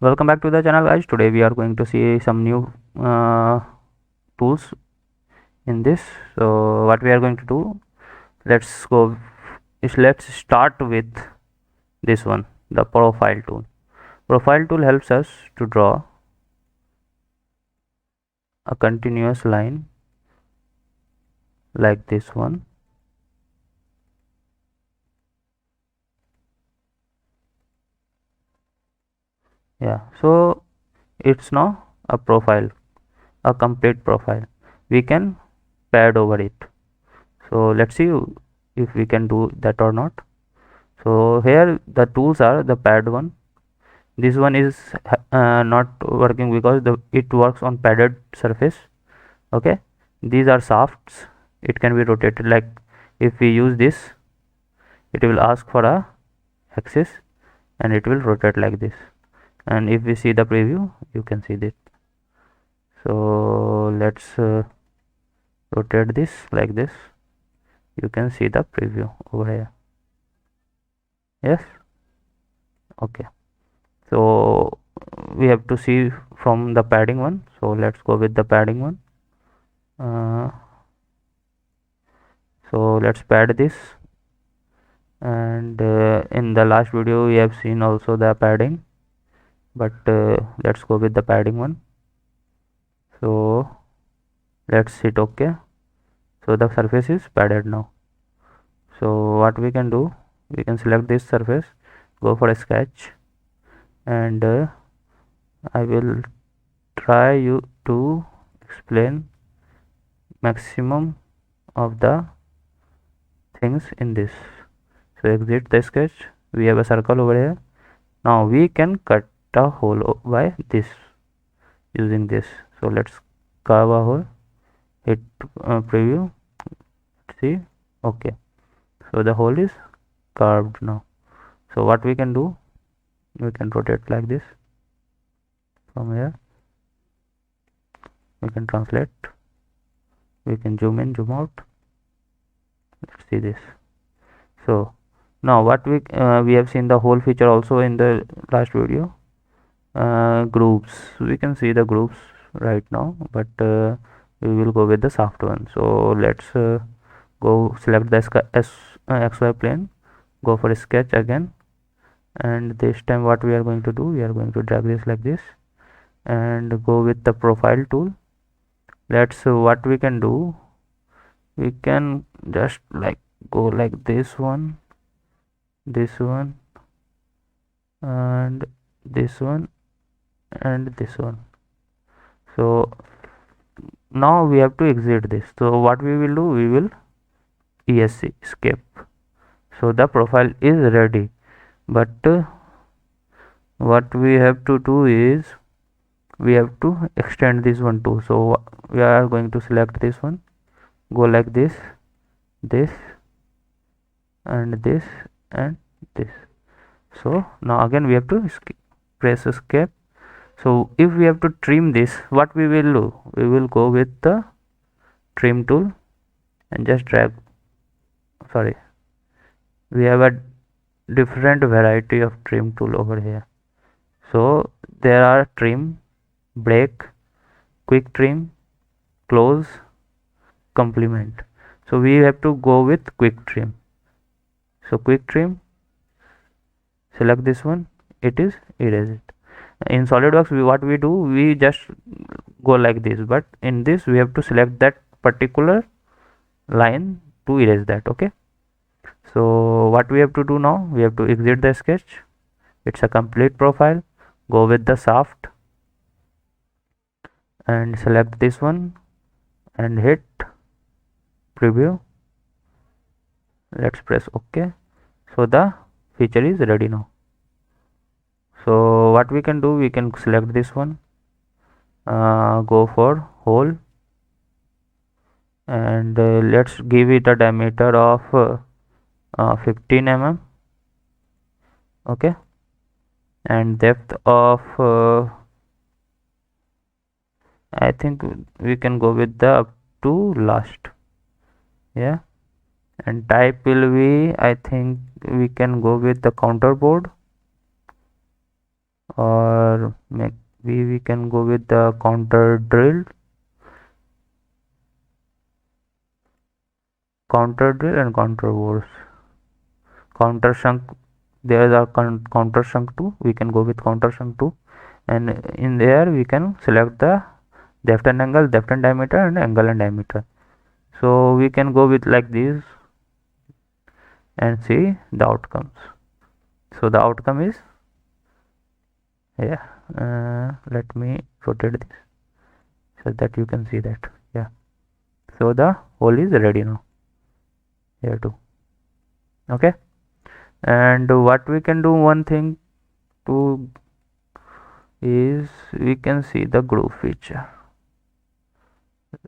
Welcome back to the channel, guys. Today we are going to see some new tools in this. So what we are going to do, let's start with this one, the profile tool. Profile tool helps us to draw a continuous line like this one. Yeah, so it's now a profile, a complete profile. We can pad over it. So let's see if we can do that or not. So here the tools are the pad one. This one is not working because it works on padded surface. Okay, these are shafts. It can be rotated, like if we use this, it will ask for a axis and it will rotate like this. And if we see the preview, you can see this. So let's rotate this like this. You can see the preview over here. Yes, okay. So we have to see from the padding one. So let's go with the padding one. So let's pad this, and in the last video we have seen also the padding, but let's go with the padding one. So let's hit OK. So the surface is padded now. So what we can do, we can select this surface, go for a sketch, and I will try you to explain maximum of the things in this. So exit the sketch. We have a circle over here. Now we can cut a hole by this, using this. So let's carve a hole, hit preview, see, okay. So the hole is carved now. So what we can do, we can rotate like this. From here we can translate, we can zoom in, zoom out. Let's see this. So now what we have seen the whole feature also in the last video. Groups, we can see the groups right now, but we will go with the soft one. So let's go select the XY plane, go for a sketch again, and this time what we are going to do, we are going to drag this like this and go with the profile tool. Let's what we can do, we can just like go like this one, this one, and this one, and this one. So now we have to exit this. So what we will do, we will ESC, escape. So the profile is ready, but what we have to do is we have to extend this one too. So we are going to select this one, go like this, this, and this, and this. So now again we have to press escape. So if we have to trim this, what we will do, we will go with the trim tool and just drag. Sorry, we have a different variety of trim tool over here. So there are trim, break, quick trim, close, complement. So we have to go with quick trim. So quick trim, select this one, it is erase it. In SolidWorks, what we do, we just go like this, but in this we have to select that particular line to erase that. Okay, so what we have to do now, we have to exit the sketch. It's a complete profile. Go with the shaft and select this one and hit preview. Let's press OK. So the feature is ready now. So what we can do, we can select this one, go for hole, and let's give it a diameter of 15 mm. Okay, and depth of I think we can go with the up to last. Yeah, and type will be, I think we can go with the counter board. or maybe we can go with the counter drill and counter bores. Counter shrunk, there are counter shrunk 2, we can go with counter shrunk 2, and in there we can select the depth and angle, depth and diameter, and angle and diameter. So we can go with like this and see the outcomes. So the outcome is, yeah, let me rotate this so that you can see that. Yeah, so the hole is ready now here too. Okay, and what we can do, one thing to is we can see the groove feature.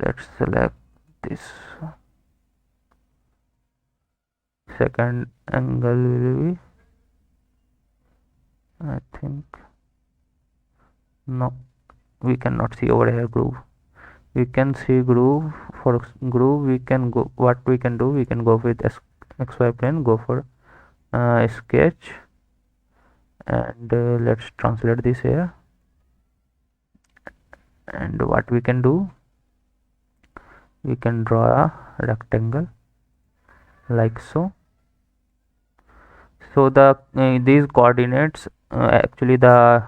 Let's select this. Second angle will be, I think, no, we cannot see over here groove. We can see groove. For groove we can go, what we can do, we can go with xy plane, go for sketch, and let's translate this here. And what we can do, we can draw a rectangle like so. So the these coordinates, actually the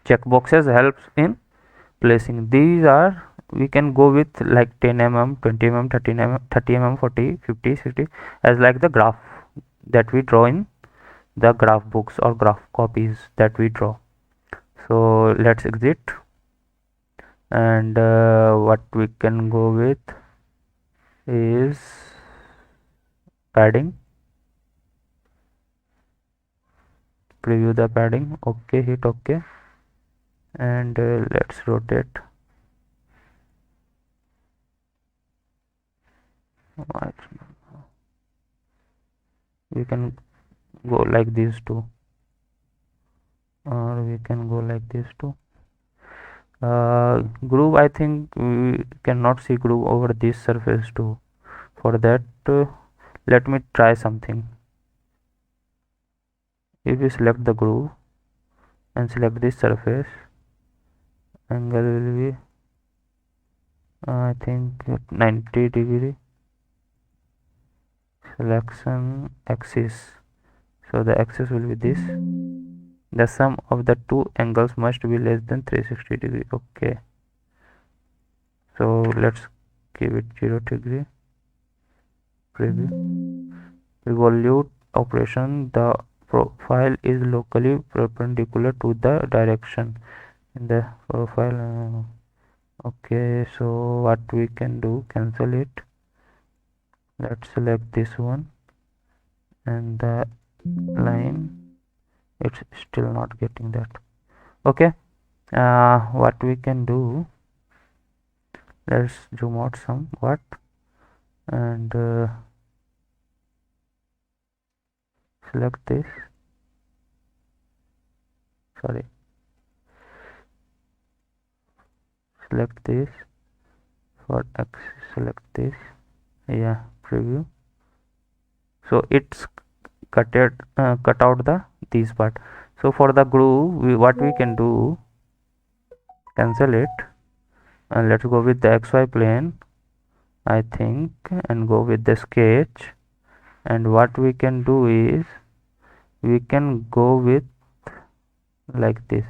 checkboxes helps in placing. These are, we can go with like 10 mm, 20 mm, 30 mm, 30 mm, 40, 50, 60, as like the graph that we draw in the graph books or graph copies that we draw. So let's exit, and what we can go with is padding. Preview the padding. Okay, hit OK, and let's rotate. We can go like this too, or we can go like this too. Groove, I think we cannot see groove over this surface too. For that, let me try something. If we select the groove and select this surface, angle will be, I think, 90-degree. Selection axis, so the axis will be this. The sum of the two angles must be less than 360 degree. Okay, so let's give it 0 degree. Preview. Revolute operation, the profile is locally perpendicular to the direction in the profile. Okay, so what we can do, cancel it. Let's select this one, and the line, it's still not getting that. Okay, what we can do, let's zoom out somewhat, and select this, sorry, select this. For x, select this. Yeah, preview. So it's cut out the this part. So for the groove, what we can do, cancel it, and let's go with the xy plane, I think, and go with the sketch. And what we can do is, we can go with like this,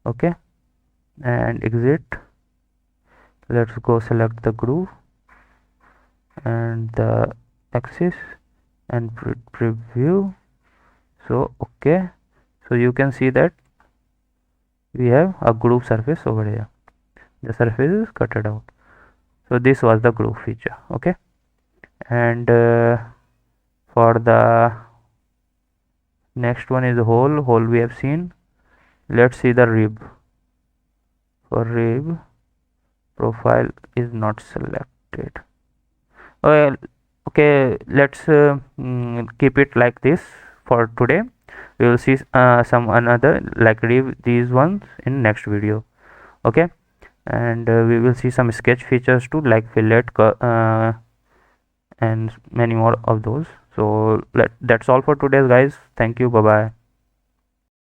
okay, and exit. Let's go select the groove and the axis and preview. So okay, so you can see that we have a groove surface over here. The surface is cutted out. So this was the groove feature. Okay, and for the next one is hole we have seen. Let's see the rib. For rib, profile is not selected. Well, okay, let's keep it like this for today. We will see some another like rib, these ones, in next video. Okay, and we will see some sketch features too, like fillet and many more of those. So that's all for today guys. Thank you, bye bye.